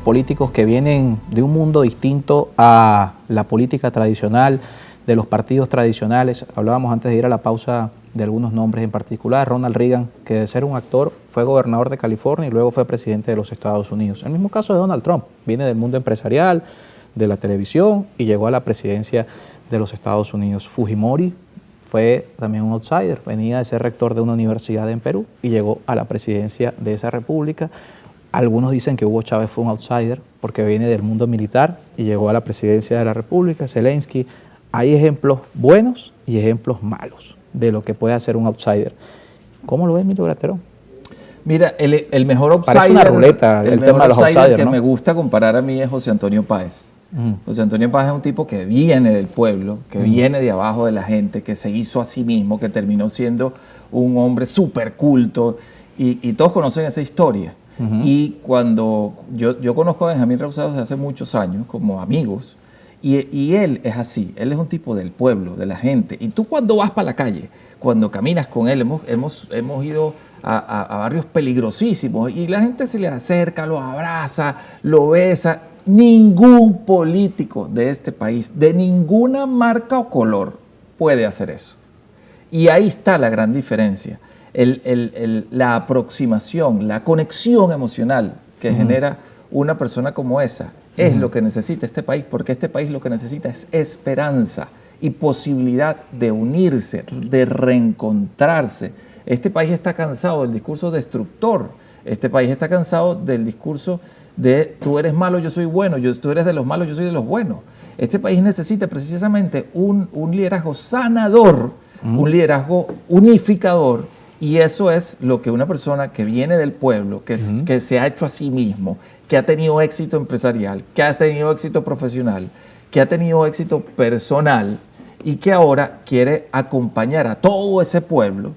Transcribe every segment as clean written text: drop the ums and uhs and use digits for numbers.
políticos que vienen de un mundo distinto a la política tradicional, de los partidos tradicionales. Hablábamos antes de ir a la pausa de algunos nombres, en particular Ronald Reagan, que de ser un actor fue gobernador de California y luego fue presidente de los Estados Unidos. El mismo caso de Donald Trump, viene del mundo empresarial, de la televisión y llegó a la presidencia de los Estados Unidos. Fujimori fue también un outsider, venía de ser rector de una universidad en Perú y llegó a la presidencia de esa república. Algunos dicen que Hugo Chávez fue un outsider porque viene del mundo militar y llegó a la presidencia de la república. Zelensky. Hay ejemplos buenos y ejemplos malos de lo que puede hacer un outsider. ¿Cómo lo ve Emilio Graterol? Mira, el mejor outsider, parece una ruleta el tema de los outsiders, que ¿no? me gusta comparar a mí es José Antonio Páez. José Antonio Páez es un tipo que viene del pueblo, que viene de abajo de la gente, que se hizo a sí mismo, que terminó siendo un hombre súper culto y todos conocen esa historia. Y cuando yo conozco a Benjamín Rauseo desde hace muchos años como amigos, y él es así, él es un tipo del pueblo, de la gente. Y tú cuando vas para la calle, cuando caminas con él, hemos ido a barrios peligrosísimos y la gente se le acerca, lo abraza, lo besa. Ningún político de este país, de ninguna marca o color, puede hacer eso. Y ahí está la gran diferencia, la aproximación, la conexión emocional que genera una persona como esa. Es lo que necesita este país, porque este país lo que necesita es esperanza y posibilidad de unirse, de reencontrarse. Este país está cansado del discurso destructor, este país está cansado del discurso de tú eres malo, yo soy bueno, tú eres de los malos, yo soy de los buenos. Este país necesita precisamente un liderazgo sanador, un liderazgo unificador, y eso es lo que una persona que viene del pueblo, que se ha hecho a sí mismo, que ha tenido éxito empresarial, que ha tenido éxito profesional, que ha tenido éxito personal y que ahora quiere acompañar a todo ese pueblo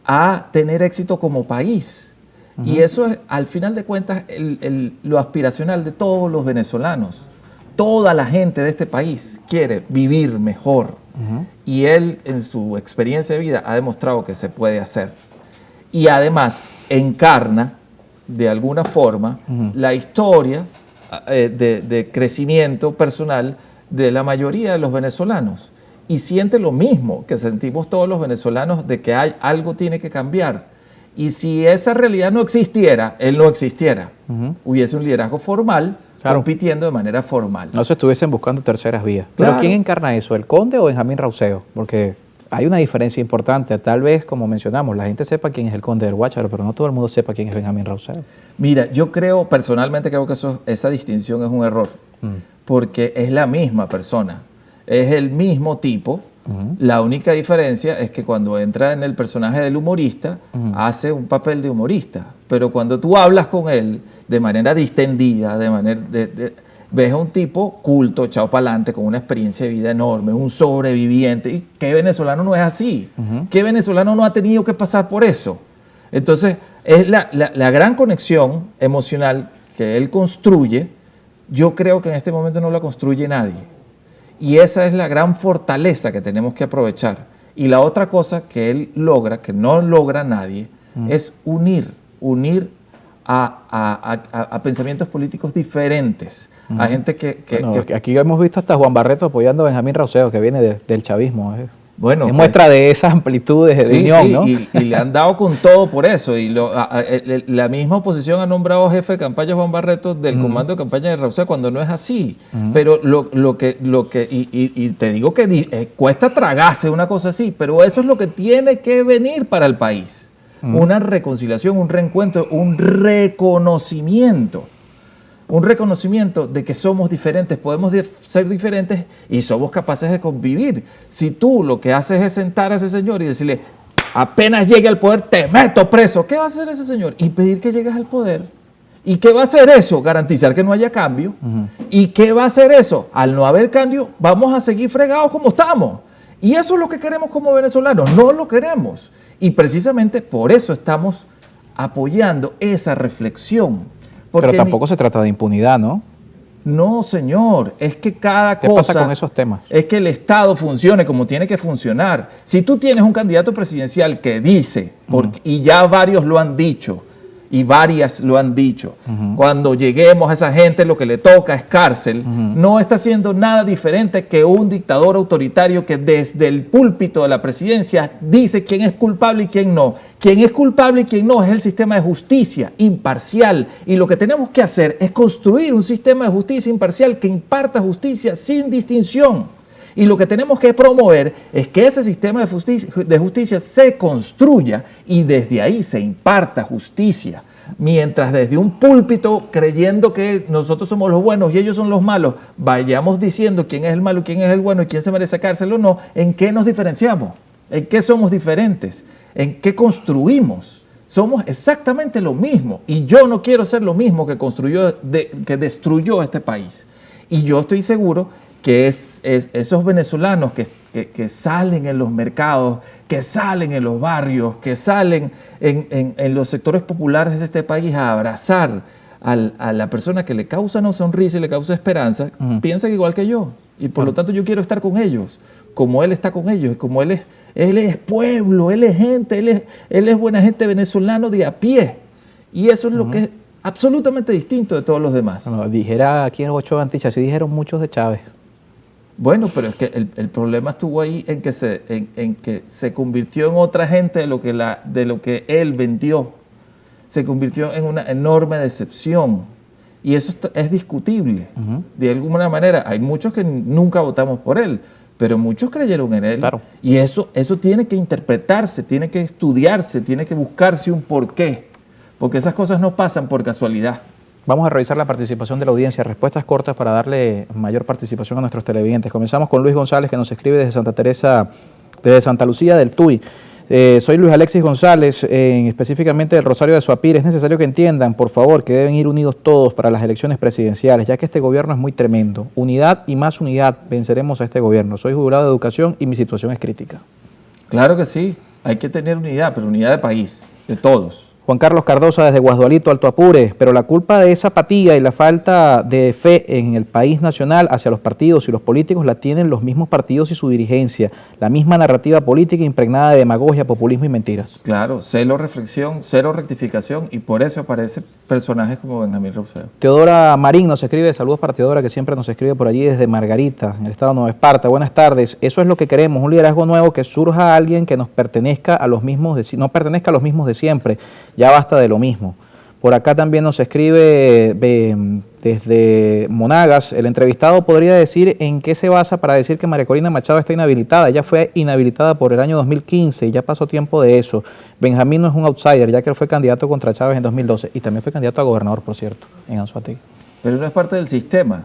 a tener éxito como país. Y eso es, al final de cuentas, lo aspiracional de todos los venezolanos. Toda la gente de este país quiere vivir mejor. Y él, en su experiencia de vida, ha demostrado que se puede hacer. Y además, encarna, de alguna forma, la historia de crecimiento personal de la mayoría de los venezolanos. Y siente lo mismo que sentimos todos los venezolanos de que algo tiene que cambiar. Y si esa realidad no existiera, él no existiera. Hubiese un liderazgo formal, compitiendo de manera formal. No se estuviesen buscando terceras vías. Claro. ¿Pero quién encarna eso? ¿El Conde o Benjamín Rauseo? Porque hay una diferencia importante. Tal vez, como mencionamos, la gente sepa quién es el Conde del Guácharo, pero no todo el mundo sepa quién es Benjamín Rauseo. Mira, yo personalmente creo que esa distinción es un error, porque es la misma persona, es el mismo tipo. La única diferencia es que cuando entra en el personaje del humorista, hace un papel de humorista. Pero cuando tú hablas con él de manera distendida, ves a un tipo culto, echado para adelante, con una experiencia de vida enorme, un sobreviviente. ¿Y qué venezolano no es así? ¿Qué venezolano no ha tenido que pasar por eso? Entonces, es la gran conexión emocional que él construye. Yo creo que en este momento no la construye nadie. Y esa es la gran fortaleza que tenemos que aprovechar. Y la otra cosa que él logra, que no logra nadie, es unir a pensamientos políticos diferentes, a gente que aquí hemos visto hasta Juan Barreto apoyando a Benjamín Rauseo, que viene del chavismo. Bueno, es muestra de esas amplitudes de unión, ¿no? Y le han dado con todo por eso. Y la misma oposición ha nombrado jefe de campaña Juan Barreto del comando de campaña de Rauseo cuando no es así. Pero y te digo que cuesta tragarse una cosa así, pero eso es lo que tiene que venir para el país. Una reconciliación, un reencuentro, un reconocimiento. Un reconocimiento de que somos diferentes, podemos ser diferentes y somos capaces de convivir. Si tú lo que haces es sentar a ese señor y decirle, apenas llegue al poder, te meto preso, ¿qué va a hacer ese señor? Impedir que llegues al poder. ¿Y qué va a hacer eso? Garantizar que no haya cambio. ¿Y qué va a hacer eso? Al no haber cambio, vamos a seguir fregados como estamos. Y eso es lo que queremos como venezolanos, no lo queremos. Y precisamente por eso estamos apoyando esa reflexión. Pero tampoco se trata de impunidad, ¿no? No, señor, es que cada cosa... ¿Qué pasa con esos temas? Es que el Estado funcione como tiene que funcionar. Si tú tienes un candidato presidencial que dice, y ya varios lo han dicho, y varias lo han dicho. Cuando lleguemos a esa gente lo que le toca es cárcel. No está haciendo nada diferente que un dictador autoritario que desde el púlpito de la presidencia dice quién es culpable y quién no. Quién es culpable y quién no es el sistema de justicia imparcial. Y lo que tenemos que hacer es construir un sistema de justicia imparcial que imparta justicia sin distinción. Y lo que tenemos que promover es que ese sistema de justicia se construya y desde ahí se imparta justicia. Mientras desde un púlpito, creyendo que nosotros somos los buenos y ellos son los malos, vayamos diciendo quién es el malo, quién es el bueno y quién se merece cárcel o no, ¿en qué nos diferenciamos? ¿En qué somos diferentes? ¿En qué construimos? Somos exactamente lo mismo y yo no quiero ser lo mismo que destruyó este país. Y yo estoy seguro que esos venezolanos que salen en los mercados, que salen en los barrios, que salen en los sectores populares de este país a abrazar a la persona que le causa una sonrisa y le causa esperanza, piensan igual que yo. Y por lo tanto yo quiero estar con ellos, como él está con ellos, como él es pueblo, él es gente, él es buena gente venezolano de a pie. Y eso es lo que es absolutamente distinto de todos los demás. Bueno, dijera aquí en Ochoa Antich, así dijeron muchos de Chávez. Bueno, pero es que el problema estuvo ahí en que se convirtió en otra gente de lo que él vendió. Se convirtió en una enorme decepción. Y eso es discutible. De alguna manera, hay muchos que nunca votamos por él, pero muchos creyeron en él. Claro. Y eso tiene que interpretarse, tiene que estudiarse, tiene que buscarse un porqué. Porque esas cosas no pasan por casualidad. Vamos a revisar la participación de la audiencia, respuestas cortas para darle mayor participación a nuestros televidentes. Comenzamos con Luis González, que nos escribe desde Santa Teresa, desde Santa Lucía del Tuy. Soy Luis Alexis González, específicamente del Rosario de Suapir. Es necesario que entiendan, por favor, que deben ir unidos todos para las elecciones presidenciales, ya que este gobierno es muy tremendo. Unidad y más unidad, venceremos a este gobierno. Soy jubilado de educación y mi situación es crítica. Claro que sí, hay que tener unidad, pero unidad de país, de todos. Juan Carlos Cardosa desde Guasdualito, Alto Apure, pero la culpa de esa apatía y la falta de fe en el país nacional hacia los partidos y los políticos la tienen los mismos partidos y su dirigencia, la misma narrativa política impregnada de demagogia, populismo y mentiras. Claro, cero reflexión, cero rectificación y por eso aparecen personajes como Benjamín Rousseau. Teodora Marín nos escribe, saludos para Teodora que siempre nos escribe por allí desde Margarita, en el estado de Nueva Esparta. Buenas tardes, eso es lo que queremos, un liderazgo nuevo que surja a alguien que nos pertenezca a los mismos no pertenezca a los mismos de siempre. Ya basta de lo mismo. Por acá también nos escribe desde Monagas, el entrevistado podría decir en qué se basa para decir que María Corina Machado está inhabilitada. Ella fue inhabilitada por el año 2015 y ya pasó tiempo de eso. Benjamín no es un outsider, ya que él fue candidato contra Chávez en 2012 y también fue candidato a gobernador, por cierto, en Anzoátegui. Pero no es parte del sistema.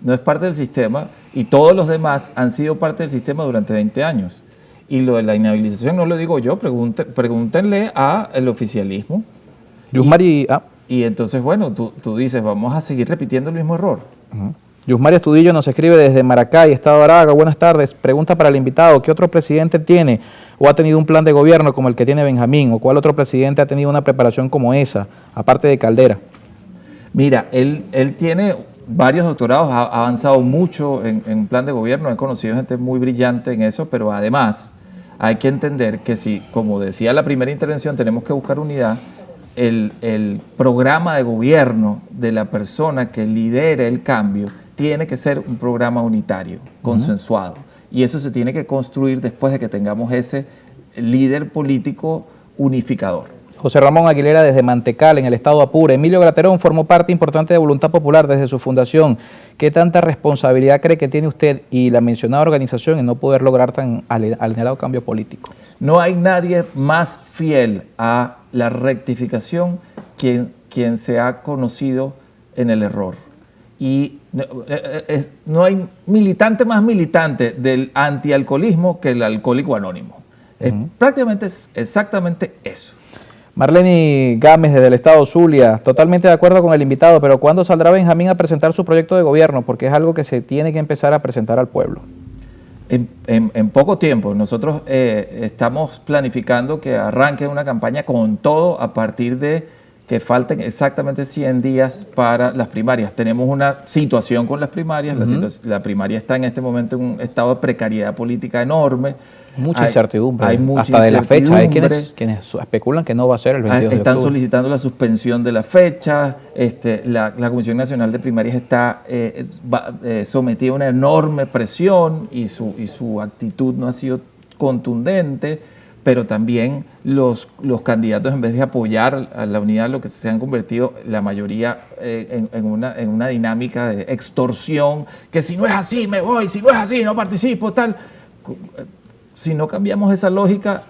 No es parte del sistema y todos los demás han sido parte del sistema durante 20 años. Y lo de la inhabilitación no lo digo yo, pregúntenle al oficialismo. Y entonces, bueno, tú dices, vamos a seguir repitiendo el mismo error. Yusmari Estudillo nos escribe desde Maracay, Estado de Aragua. Buenas tardes. Pregunta para el invitado, ¿qué otro presidente tiene o ha tenido un plan de gobierno como el que tiene Benjamín? ¿O cuál otro presidente ha tenido una preparación como esa, aparte de Caldera? Mira, él tiene varios doctorados, ha avanzado mucho en plan de gobierno, he conocido gente muy brillante en eso, pero además hay que entender que si, como decía la primera intervención, tenemos que buscar unidad, el programa de gobierno de la persona que lidere el cambio tiene que ser un programa unitario, consensuado. Y eso se tiene que construir después de que tengamos ese líder político unificador. José Ramón Aguilera desde Mantecal, en el estado de Apure. Emilio Graterón formó parte importante de Voluntad Popular desde su fundación. ¿Qué tanta responsabilidad cree que tiene usted y la mencionada organización en no poder lograr tan anhelado cambio político? No hay nadie más fiel a la rectificación quien se ha conocido en el error. Y no hay militante más militante del antialcoholismo que el alcohólico anónimo. Prácticamente es exactamente eso. Marlene Gámez desde el estado Zulia, totalmente de acuerdo con el invitado, pero ¿cuándo saldrá Benjamín a presentar su proyecto de gobierno? Porque es algo que se tiene que empezar a presentar al pueblo. En poco tiempo. Nosotros estamos planificando que arranque una campaña con todo a partir de que falten exactamente 100 días para las primarias. Tenemos una situación con las primarias, la primaria está en este momento en un estado de precariedad política enorme. Mucha incertidumbre, hay mucha hasta de la fecha. Hay incertidumbre. quienes especulan que no va a ser el 22 de octubre. Están solicitando la suspensión de la fecha. La Comisión Nacional de Primarias está sometida a una enorme presión y su actitud no ha sido contundente, pero también los candidatos, en vez de apoyar a la unidad, lo que se han convertido la mayoría en una dinámica de extorsión, que si no es así me voy, si no es así no participo, tal. Si no cambiamos esa lógica,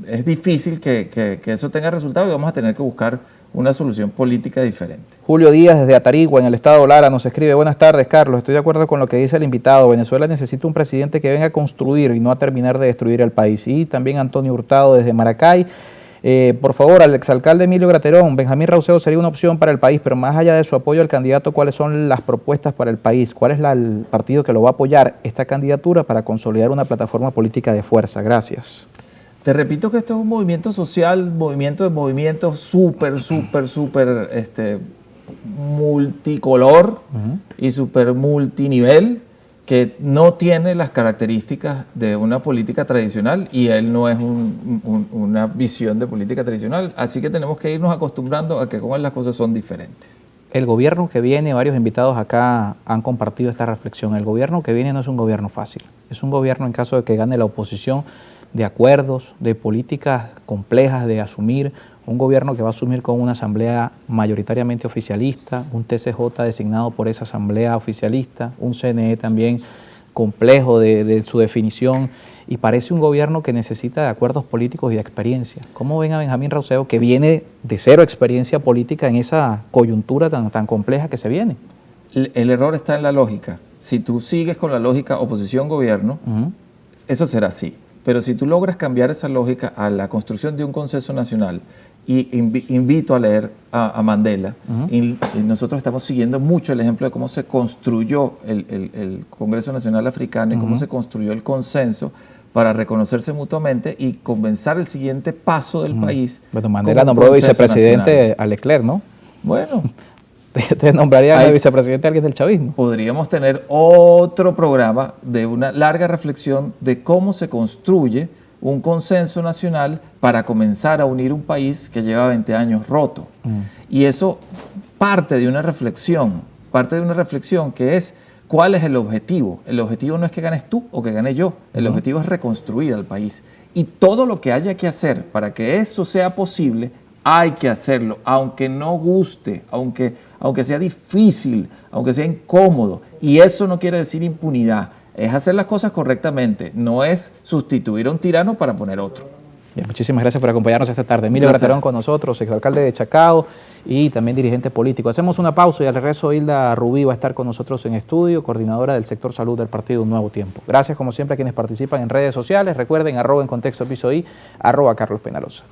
es difícil que eso tenga resultado y vamos a tener que buscar una solución política diferente. Julio Díaz, desde Atarigua, en el estado Lara, nos escribe: buenas tardes, Carlos. Estoy de acuerdo con lo que dice el invitado. Venezuela necesita un presidente que venga a construir y no a terminar de destruir el país. Y también Antonio Hurtado, desde Maracay. Por favor, al exalcalde Emilio Graterón, Benjamín Rauseo sería una opción para el país, pero más allá de su apoyo al candidato, ¿cuáles son las propuestas para el país? ¿Cuál es el partido que lo va a apoyar esta candidatura para consolidar una plataforma política de fuerza? Gracias. Te repito que esto es un movimiento social, movimiento súper multicolor y súper multinivel, que no tiene las características de una política tradicional, y él no es una visión de política tradicional, así que tenemos que irnos acostumbrando a que como las cosas son diferentes. El gobierno que viene, varios invitados acá han compartido esta reflexión, el gobierno que viene no es un gobierno fácil, es un gobierno, en caso de que gane la oposición, de acuerdos, de políticas complejas de asumir, un gobierno que va a asumir con una asamblea mayoritariamente oficialista, un TCJ designado por esa asamblea oficialista, un CNE también complejo de su definición, y parece un gobierno que necesita de acuerdos políticos y de experiencia. ¿Cómo ven a Benjamín Rauseo, que viene de cero experiencia política en esa coyuntura tan compleja que se viene? El error está en la lógica. Si tú sigues con la lógica oposición-gobierno, eso será así. Pero si tú logras cambiar esa lógica a la construcción de un consenso nacional, y invito a leer a Mandela, y nosotros estamos siguiendo mucho el ejemplo de cómo se construyó el Congreso Nacional Africano y cómo se construyó el consenso para reconocerse mutuamente y comenzar el siguiente paso del país. Bueno, Mandela nombró vicepresidente nacional a Leclerc, ¿no? Bueno. ¿Te nombrarían al vicepresidente alguien del chavismo? Podríamos tener otro programa de una larga reflexión de cómo se construye un consenso nacional para comenzar a unir un país que lleva 20 años roto. Y eso parte de una reflexión que es: ¿cuál es el objetivo? El objetivo no es que ganes tú o que gane yo, el objetivo es reconstruir al país. Y todo lo que haya que hacer para que eso sea posible, hay que hacerlo, aunque no guste, aunque sea difícil, aunque sea incómodo. Y eso no quiere decir impunidad, es hacer las cosas correctamente, no es sustituir a un tirano para poner otro. Bien, muchísimas gracias por acompañarnos esta tarde. Emilio Graterón con nosotros, exalcalde de Chacao y también dirigente político. Hacemos una pausa y al regreso Hilda Rubí va a estar con nosotros en estudio, coordinadora del sector salud del partido Un Nuevo Tiempo. Gracias como siempre a quienes participan en redes sociales. Recuerden, @EnContextoPisoI, @CarlosPeñalosa.